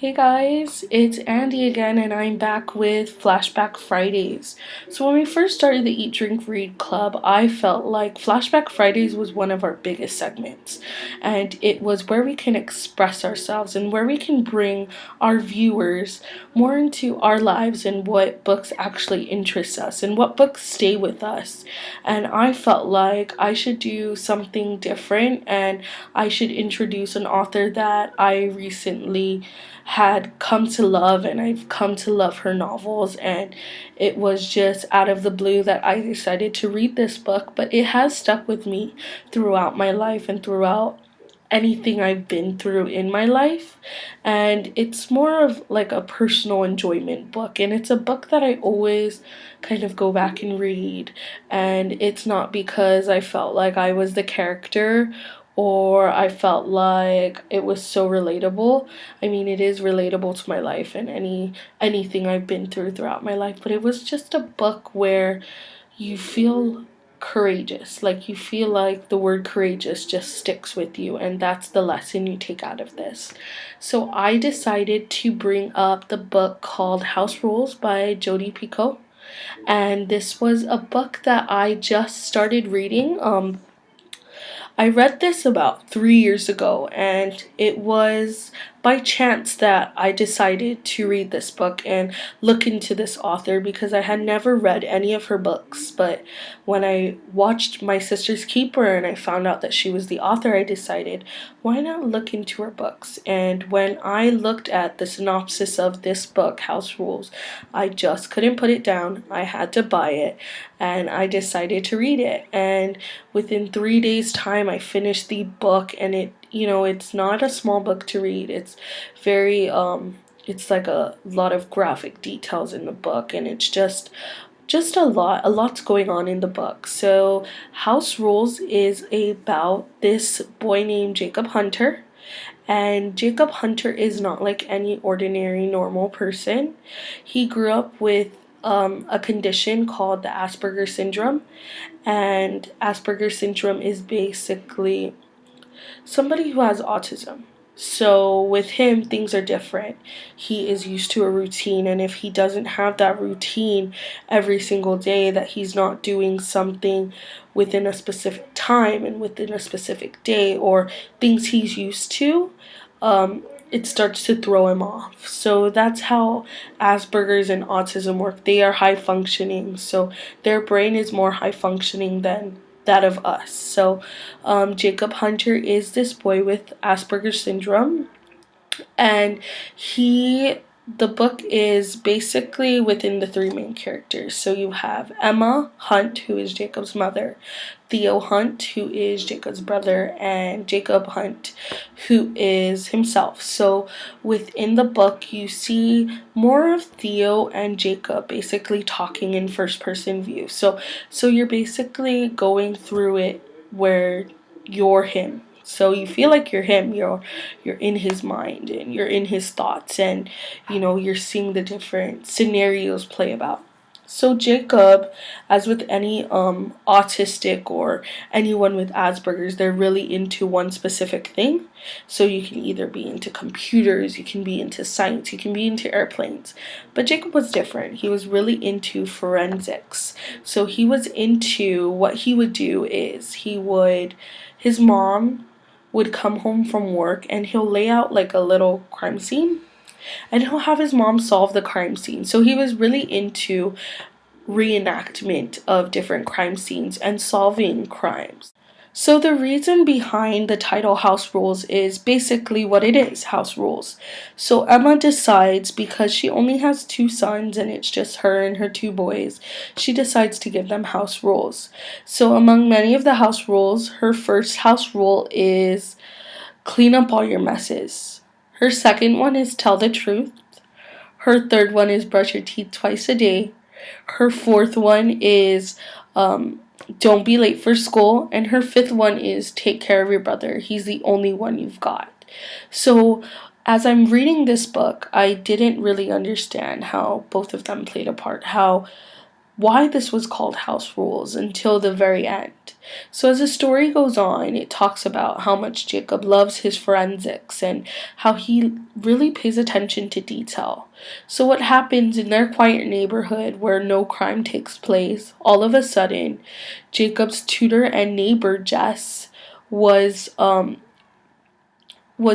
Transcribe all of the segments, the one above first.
Hey guys, it's Andi again, and I'm back with Flashback Fridays. So, when we first started the Eat.Drink.Read club, I felt like Flashback Fridays was one of our biggest segments, and it was where we can express ourselves and where we can bring our viewers more into our lives and what books actually interest us and what books stay with us. And I felt like I should do something different and I should introduce an author that I recently had come to love, and I've come to love her novels, and it was just out of the blue that I decided to read this book, but it has stuck with me throughout my life and throughout anything I've been through in my life. And it's more of like a personal enjoyment book, and it's a book that I always kind of go back and read. And it's not because I felt like I was the character or I felt like it was so relatable. I mean, it is relatable to my life and anything I've been through throughout my life, but it was just a book where you feel courageous. Like, you feel like the word courageous just sticks with you, and that's the lesson you take out of this. So I decided to bring up the book called House Rules by Jodi Picoult. And this was a book that I just started reading. I read this about 3 years ago, and it was by chance that I decided to read this book and look into this author because I had never read any of her books. But when I watched My Sister's Keeper and I found out that she was the author, I decided, why not look into her books? And when I looked at the synopsis of this book, House Rules, I just couldn't put it down. I had to buy it, and I decided to read it. And within 3 days' time, I finished the book, and it's not a small book to read. It's very, it's like a lot of graphic details in the book, and it's just a lot's going on in the book. So, House Rules is about this boy named Jacob Hunter. And Jacob Hunter is not like any ordinary normal person. He grew up with a condition called the Asperger syndrome. And Asperger syndrome is basically somebody who has autism. So with him, things are different. He is used to a routine, and if he doesn't have that routine every single day, that he's not doing something within a specific time and within a specific day or things he's used to, it starts to throw him off. So that's how Asperger's and autism work. They are high functioning, so their brain is more high functioning than that of us. So Jacob Hunter is this boy with Asperger's syndrome, and the book is basically within the three main characters. So you have Emma Hunt, who is Jacob's mother, Theo Hunt, who is Jacob's brother, and Jacob Hunt, who is himself. So within the book, you see more of Theo and Jacob basically talking in first person view. So you're basically going through it where you're him. So you feel like you're him, you're in his mind and you're in his thoughts, and you're seeing the different scenarios play about. So Jacob, as with any autistic or anyone with Asperger's, they're really into one specific thing. So you can either be into computers, you can be into science, you can be into airplanes. But Jacob was different. He was really into forensics. So he was into, what he would do is his mom would come home from work, and he'll lay out like a little crime scene, and he'll have his mom solve the crime scene. So he was really into reenactment of different crime scenes and solving crimes. So the reason behind the title House Rules is basically what it is, house rules. So Emma decides, because she only has two sons and it's just her and her two boys, she decides to give them house rules. So among many of the house rules, her first house rule is clean up all your messes. Her second one is tell the truth. Her third one is brush your teeth twice a day. Her fourth one is don't be late for school. And her fifth one is take care of your brother. He's the only one you've got. So as I'm reading this book, I didn't really understand how both of them played a part. How why this was called house rules until the very end. So as the story goes on, it talks about how much Jacob loves his forensics and how he really pays attention to detail. So what happens in their quiet neighborhood where no crime takes place, all of a sudden, Jacob's tutor and neighbor Jess was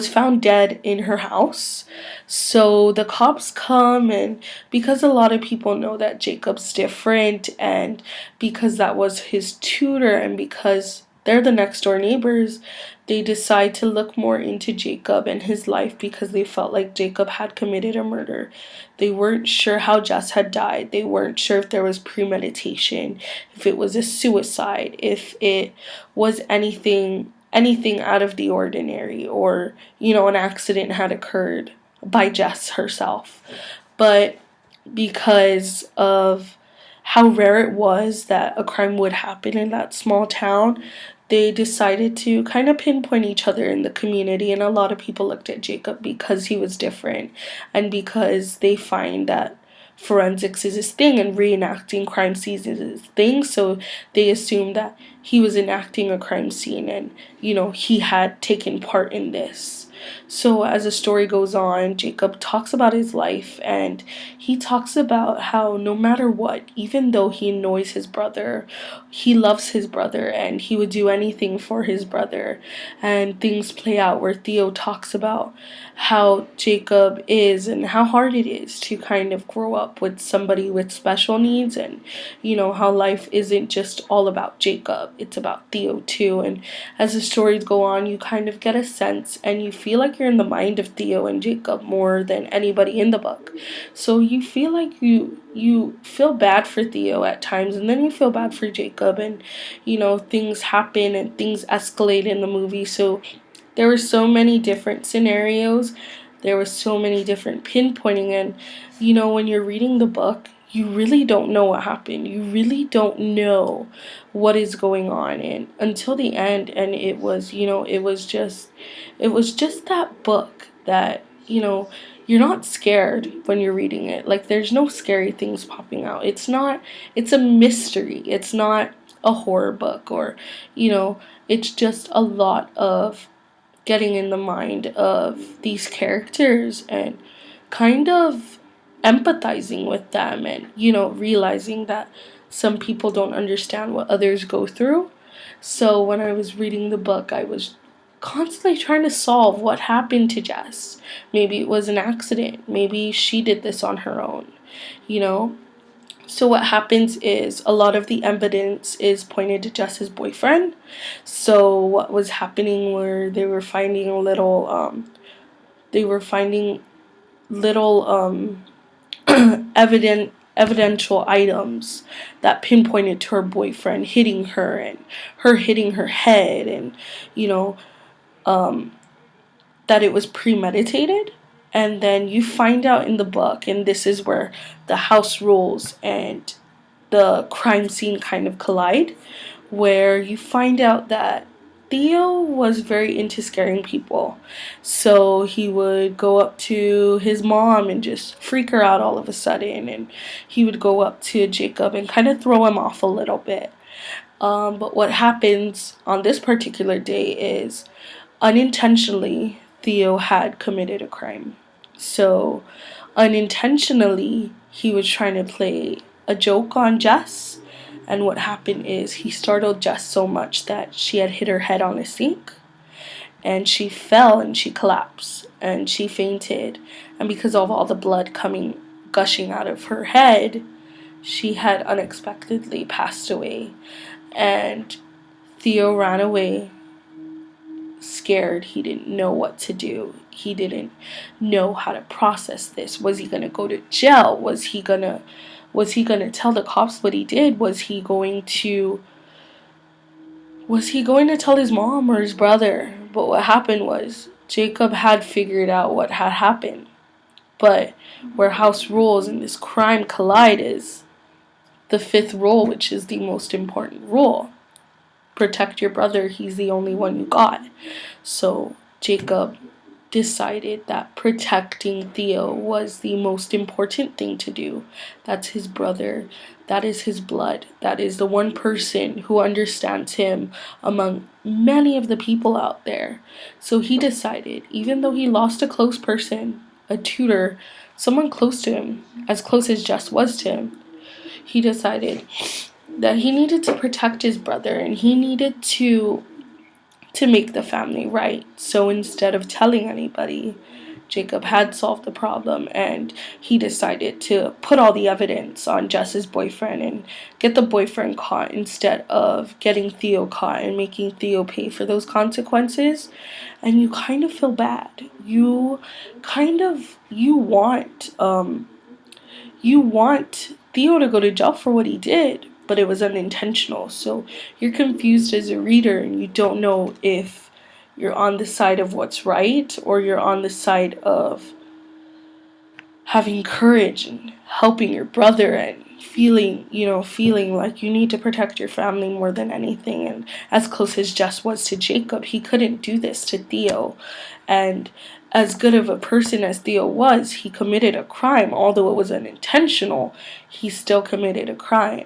found dead in her house. So the cops come, and because a lot of people know that Jacob's different, and because that was his tutor, and because they're the next door neighbors, they decide to look more into Jacob and his life because they felt like Jacob had committed a murder. They weren't sure how Jess had died. They weren't sure if there was premeditation, if it was a suicide, if it was anything out of the ordinary, or an accident had occurred by Jess herself. But because of how rare it was that a crime would happen in that small town, they decided to kind of pinpoint each other in the community, and a lot of people looked at Jacob because he was different, and because they find that forensics is his thing and reenacting crime scenes is his thing, so they assumed that he was enacting a crime scene, and he had taken part in this. So as the story goes on, Jacob talks about his life, and he talks about how no matter what, even though he annoys his brother, he loves his brother and he would do anything for his brother. And things play out where Theo talks about how Jacob is and how hard it is to kind of grow up with somebody with special needs, and how life isn't just all about Jacob, it's about Theo too. And as the stories go on, you kind of get a sense and you feel like you're in the mind of Theo and Jacob more than anybody in the book. So you feel like you feel bad for Theo at times, and then you feel bad for Jacob, and things happen and things escalate in the movie. So there were so many different scenarios, there was so many different pinpointing, and when you're reading the book, you really don't know what happened. You really don't know what is going on, and until the end. And it was just that book that you're not scared when you're reading it. Like, there's no scary things popping out. It's a mystery. It's not a horror book, or it's just a lot of getting in the mind of these characters and kind of empathizing with them, and realizing that some people don't understand what others go through. So when I was reading the book, I was constantly trying to solve what happened to Jess. Maybe it was an accident, maybe she did this on her own, you know so what happens is a lot of the evidence is pointed to Jess's boyfriend. So what was happening were they were finding little evidential items that pinpointed to her boyfriend hitting her, and her hitting her head, and you know um that it was premeditated. And then you find out in the book, and this is where the house rules and the crime scene kind of collide, where you find out that Theo was very into scaring people. So he would go up to his mom and just freak her out all of a sudden, and he would go up to Jacob and kind of throw him off a little bit. But what happens on this particular day is, unintentionally, Theo had committed a crime. So, unintentionally, he was trying to play a joke on Jess. And what happened is, he startled Jess so much that she had hit her head on a sink. And she fell and she collapsed. And she fainted. And because of all the blood gushing out of her head, she had unexpectedly passed away. And Theo ran away scared. He didn't know what to do. He didn't know how to process this. Was he going to go to jail? Was he going to tell the cops what he did? Was he going to tell his mom or his brother? But what happened was, Jacob had figured out what had happened. But where house rules and this crime collide is the fifth rule, which is the most important rule. Protect your brother. He's the only one you got. So Jacob decided that protecting Theo was the most important thing to do. That's his brother. That is his blood. That is the one person who understands him among many of the people out there. So he decided, even though he lost a close person, a tutor, someone close to him, as close as Jess was to him, he decided that he needed to protect his brother and he needed to make the family right. So instead of telling anybody, Jacob had solved the problem and he decided to put all the evidence on Jess's boyfriend and get the boyfriend caught instead of getting Theo caught and making Theo pay for those consequences. And you kind of feel bad. You want Theo to go to jail for what he did, but it was unintentional. So you're confused as a reader and you don't know if you're on the side of what's right or you're on the side of having courage and helping your brother and feeling like you need to protect your family more than anything. And as close as Jess was to Jacob, he couldn't do this to Theo. And as good of a person as Theo was, he committed a crime. Although it was unintentional, he still committed a crime.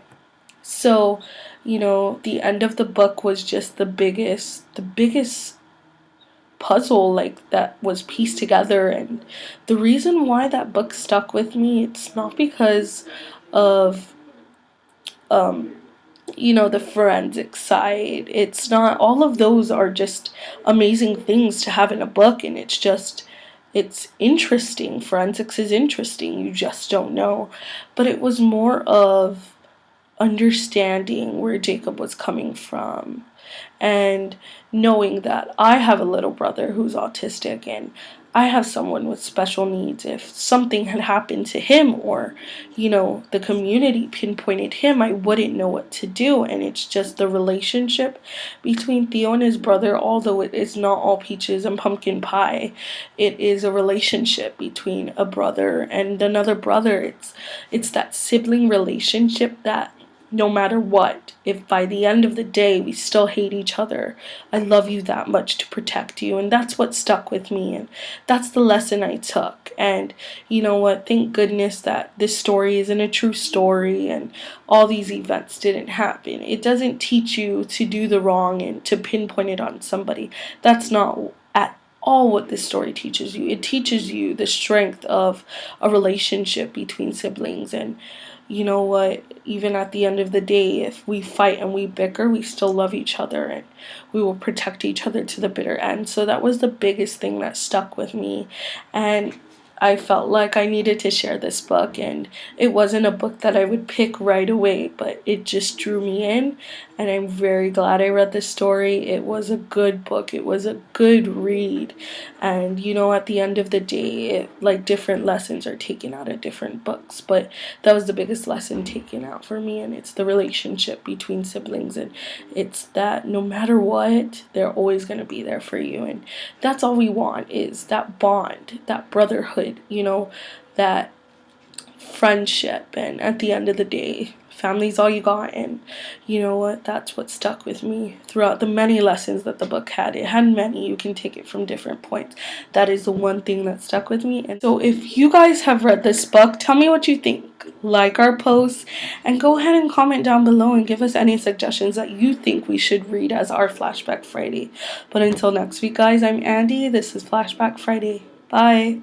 So, the end of the book was just the biggest puzzle like that was pieced together. And the reason why that book stuck with me, it's not because of the forensic side. It's not, all of those are just amazing things to have in a book, and it's interesting. Forensics is interesting, you just don't know. But it was more of understanding where Jacob was coming from and knowing that I have a little brother who's autistic and I have someone with special needs. If something had happened to him or, the community pinpointed him, I wouldn't know what to do. And it's just the relationship between Theo and his brother, although it is not all peaches and pumpkin pie, it is a relationship between a brother and another brother. It's that sibling relationship that no matter what, if by the end of the day we still hate each other, I love you that much to protect you. And that's what stuck with me. And that's the lesson I took. And you know what? Thank goodness that this story isn't a true story and all these events didn't happen. It doesn't teach you to do the wrong and to pinpoint it on somebody. That's not at all what this story teaches you. It teaches you the strength of a relationship between siblings. And you know what, even at the end of the day, if we fight and we bicker, we still love each other and we will protect each other to the bitter end. So that was the biggest thing that stuck with me. And I felt like I needed to share this book, and it wasn't a book that I would pick right away, but it just drew me in, and I'm very glad I read this story. It was a good book. It was a good read. And at the end of the day, like different lessons are taken out of different books, but that was the biggest lesson taken out for me, and it's the relationship between siblings, and it's that no matter what, they're always going to be there for you. And that's all we want, is that bond, that brotherhood, that friendship. And at the end of the day, family's all you got. And you know what, that's what stuck with me throughout the many lessons that the book had. It had many, you can take it from different points. That is the one thing that stuck with me. And so if you guys have read this book, tell me what you think. Like our posts and go ahead and comment down below and give us any suggestions that you think we should read as our Flashback Friday. But until next week, guys, I'm Andi. This is Flashback Friday. Bye.